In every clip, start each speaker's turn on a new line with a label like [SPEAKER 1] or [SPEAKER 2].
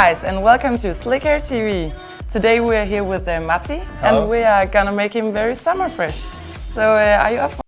[SPEAKER 1] guys, and welcome to Slikhaar TV. Today we are here with Matti, and we are gonna make him very summer fresh. So are you up for it?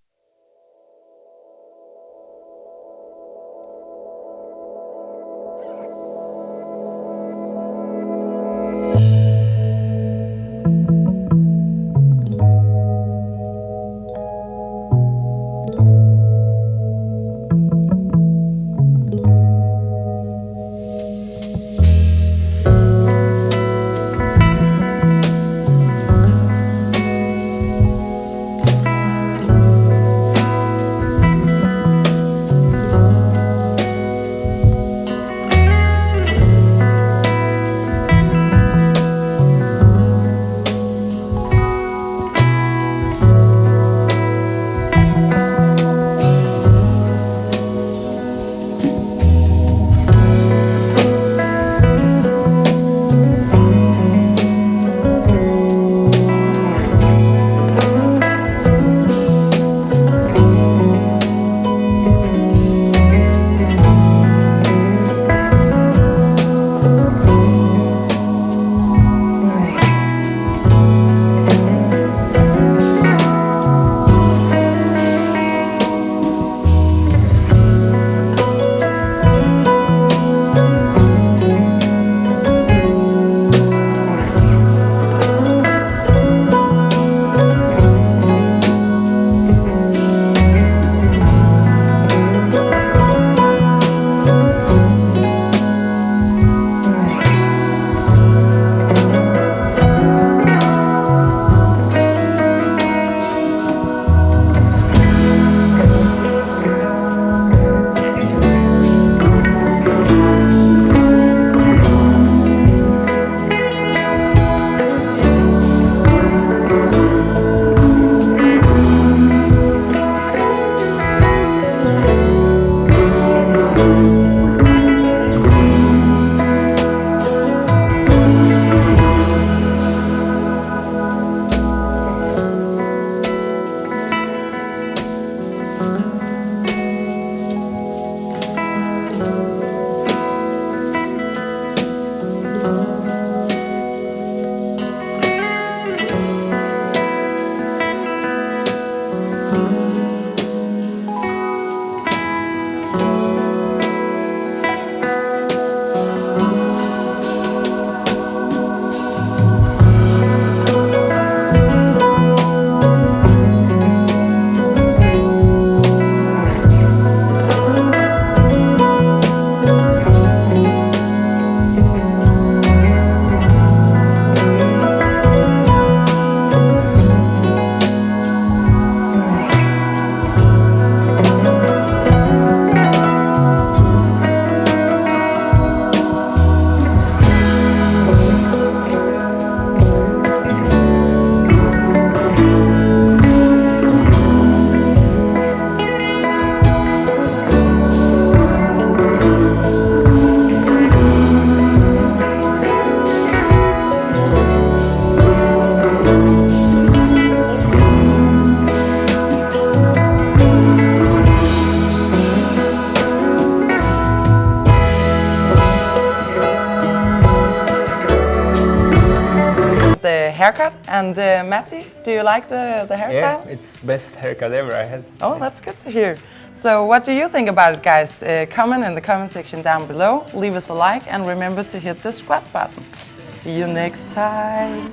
[SPEAKER 1] Haircut. And Matti, do you like the hairstyle?
[SPEAKER 2] Yeah, it's best haircut ever I had.
[SPEAKER 1] Oh, that's good to hear. So what do you think about it, guys? Comment in the comment section down below, leave us a like, and remember to hit the subscribe button. See you next time.